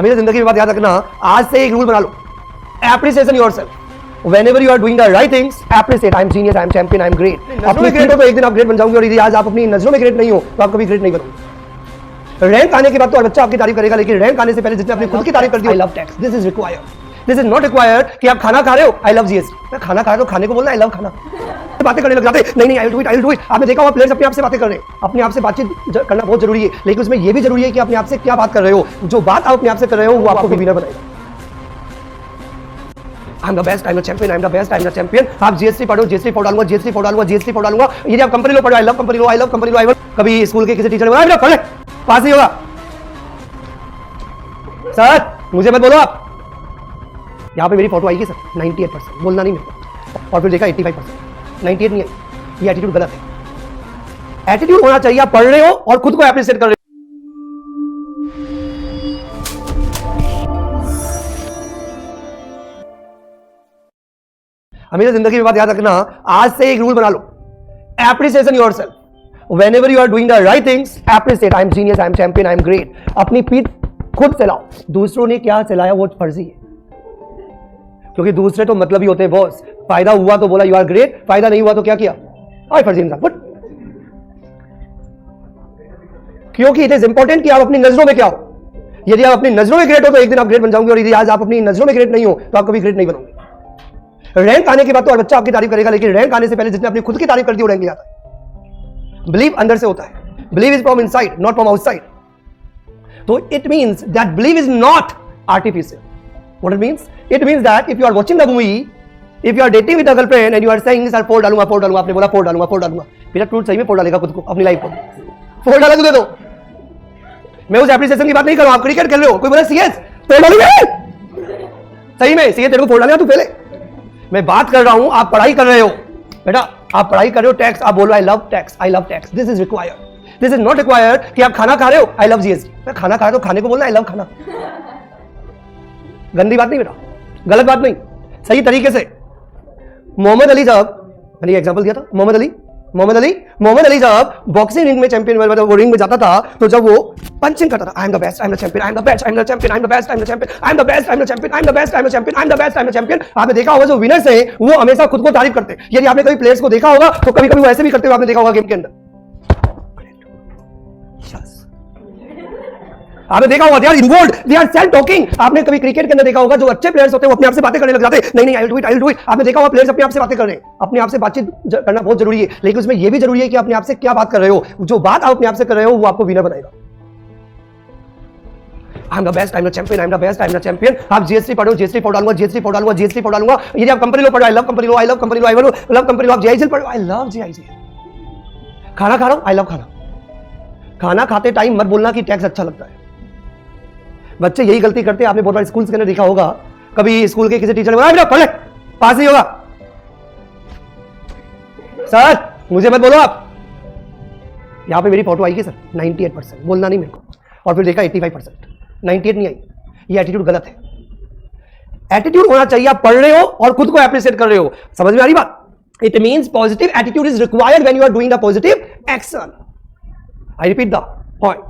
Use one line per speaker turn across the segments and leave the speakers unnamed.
हमेशा जिंदगी में बात याद रखना, आज से एक रूल बना लो, appreciation yourself. Whenever you are doing the right things, appreciate. I'm genius, I'm champion, I'm great. नजरों में ग्रेट हो तो एक दिन आप ग्रेट बन जाओगे, और यदि आज आप अपनी नजरों में ग्रेट नहीं हो तो आप कभी ग्रेट नहीं बनोगे। रैंक आने के बाद तो हर बच्चा आपकी तारीफ करेगा, लेकिन रैंक आने से पहले जिसने अपनी खुद की तारीफ कर दी, I love tax, this is required. This is not required कि आप खाना खा रहे हो, आई लव जीएसटी। मैं खाना खा रहा हूं तो खाने को बोलना आई लव खाना, बातें करने लग जाते, नहीं आई विल डू इट। आपने देखा होगा प्लेयर्स अपने आप से बातें कर रहे हैं। अपने आप से बातचीत करना बहुत जरूरी है, लेकिन उसमें यह भी जरूरी है कि अपने आप से क्या बात कर रहे हो। जो बात आप अपने आप से कर रहे हो वो आपको विनर बनाएगा। I'm the best, I'm the champion, I'm the best, I'm the champion। आप जीएसटी पढ़ो, जीएसटी पढ़ डालूंगा, जीएसटी पढ़ डालूंगा, जीएसटी पढ़ डालूंगा। यदि आप कंपनी लो पढ़ो, I love company law, I love company law, I love. कभी स्कूल के किसी टीचर ने बोला पढ़ ले, पास नहीं होगा सर, मुझे मत बोलो आप। यहां पे मेरी फोटो आएगी सर, 98%, बोलना नहीं मेरे को। और फिर देखा 85%, 98 नहीं आई। ये एटीट्यूड गलत है। एटीट्यूड होना चाहिए आप पढ़ रहे हो और खुद को एप्रिशिएट कर रहे हो। हमेशा जिंदगी में बात याद रखना, आज से एक रूल बना लो, appreciation yourself. Whenever you are doing the right things, appreciate. I am genius, I am champion, I am great. अपनी पीठ खुद चलाओ, दूसरों ने क्या चलाया वो फर्जी है, क्योंकि दूसरे तो मतलब ही होते हैं बॉस। फायदा हुआ तो बोला यू आर ग्रेट, फायदा नहीं हुआ तो क्या किया, आई फर्जी इंसान। बट क्योंकि इट इज इंपॉर्टेंट कि आप अपनी नजरों में क्या हो। यदि आप अपनी नजरों में ग्रेट हो तो एक दिन आप ग्रेट बन जाओगे, और यदि आज आप अपनी नजरों में ग्रेट नहीं हो तो आप कभी ग्रेट नहीं बनोगे। रैंक आने के बाद तो हर बच्चा आपकी तारीफ करेगा, लेकिन रैंक आने से पहले जिसने अपनी खुद की तारीफ कर दी वो रैंक ले आता है। बिलीव अंदर से होता है, believe is from inside not from outside. तो it means that believe is not artificial. What it means? It means that if you are watching the movie, if you are dating with a girlfriend and you are saying sir फोड़ डालूंगा, फोड़ डालूंगा, आपने बोला फोड़ डालूंगा, फोड़ डालूंगा, मेरा ट्रूथ सही में फोड़ डालेगा खुद को, अपनी लाइफ को फोड़ डाला दे दो। मैं उस एप्रिसिएशन की बात नहीं कर रहा हूं, आप क्रिकेट खेल रहे हो, कोई बोला सीएस फोड़ डालूंगा, सही में सीएस तेरे को फोड़ डालेगा, तू पहले। मैं बात कर रहा हूं, आप पढ़ाई कर रहे हो बेटा, आप पढ़ाई कर रहे हो, टैक्स, आप बोलो आई love tax, I love tax, this is required. This is not required कि आप खाना खा रहे हो, आई लव जीएसटी। मैं खाना खा रहा हूं तो खाने को बोलना आई लव खाना, गंदी बात नहीं बेटा, गलत बात नहीं, सही तरीके से। मोहम्मद अली साहब, मैंने एग्जांपल दिया था, मोहम्मद अली साहब बॉक्सिंग रिंग में चैंपियन, वो रिंग में जाता था तो जब वो पंचिंग करता था, आई am the best, I am the champion, I am the best, I am the champion, I am the best, I am the champion, I am the best, I am the champion, I am the best, I am the champion, I am the best, I am the champion. आपने देखा होगा जो winners हैं वो हमेशा खुद को तारीफ करते हैं। यदि आपने कभी प्लेयर्स को देखा होगा तो कभी कभी वो ऐसे भी करते हुए आपने देखा होगा गेम के अंदर। आपने देखा होगा they are involved, they are self talking. आपने कभी क्रिकेट के अंदर देखा होगा जो अच्छे प्लेयर्स होते हैं वो अपने आप से बातें करने लग जाते हैं, नहीं आई विल डू इट। आपने देखा होगा प्लेयर्स अपने आप से बातें कर रहे हैं। अपने आप से बातचीत करना बहुत जरूरी है, लेकिन उसमें यह भी जरूरी है कि अपने आप से क्या बात कर रहे हो। जो बात आप अपने आप से कर रहे हो वो आपको विनर बनाएगा। आई am the best, I am the champion, I am the best, I am the champion. आप जीएसटी पढ़ो, जीएसटी पढ़ डालूंगा, जीएसटी पढ़ डालूंगा, जीएसटी पढ़ डालूंगा। यदि आप कंपनी लो पढ़ो, I love company law, I love company law, I love company law. आप जीआईसीएल पढ़ो, आई लव जीआईसीएल। खाना खा रहा हूं, आई लव खाना। खाना खाते टाइम मत बोलना कि टैक्स अच्छा लगता है। बच्चे यही गलती करते हैं। आपने बहुत बार स्कूल के अंदर देखा होगा, कभी स्कूल के किसी टीचर ने बोला पढ़ ले, पास नहीं होगा सर, मुझे मत बोलो आप। यहां पे मेरी फोटो आएगी सर, 98%, बोलना नहीं मेरे को। और फिर देखा 85%, 98 नहीं आई। ये एटीट्यूड गलत है। एटीट्यूड होना चाहिए आप पढ़ रहे हो और खुद को एप्रिशिएट कर रहे हो। समझ में आ रही बात? It means positive attitude is required when you are doing the positive action. I repeat the point,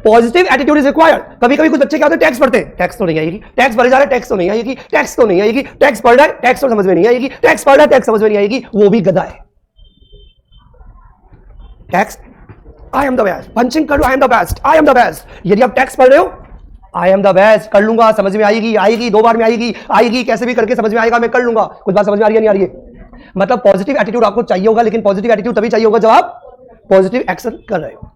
positive attitude is required. कभी कभी कुछ बच्चे क्या होते हैं, टैक्स पढ़ते हैं, टैक्स तो नहीं आएगी, टैक्स भरे जा रहे, टैक्स तो नहीं आएगी, टैक्स तो नहीं आएगी, टैक्स पढ़ रहा है, टैक्स तो समझ में नहीं आएगी, टैक्स पढ़ रहा है, टैक्स समझ में नहीं आएगी, वो भी गधा है। Tax, I am the best, punching करो, I am the best, I am the best. यदि आप टैक्स पढ़ रहे हो, आई एम द बेस्ट, कर लूंगा, समझ में आएगी, आएगी 2 बार में आएगी, कैसे भी करके समझ में आएगा, मैं कर लूंगा। कुछ बात समझ में आ रही है नहीं आ रही है? मतलब पॉजिटिव एटीट्यूड आपको चाहिए होगा, लेकिन पॉजिटिव एटीट्यूड तभी चाहिए होगा जब आप पॉजिटिव एक्शन कर रहे हो।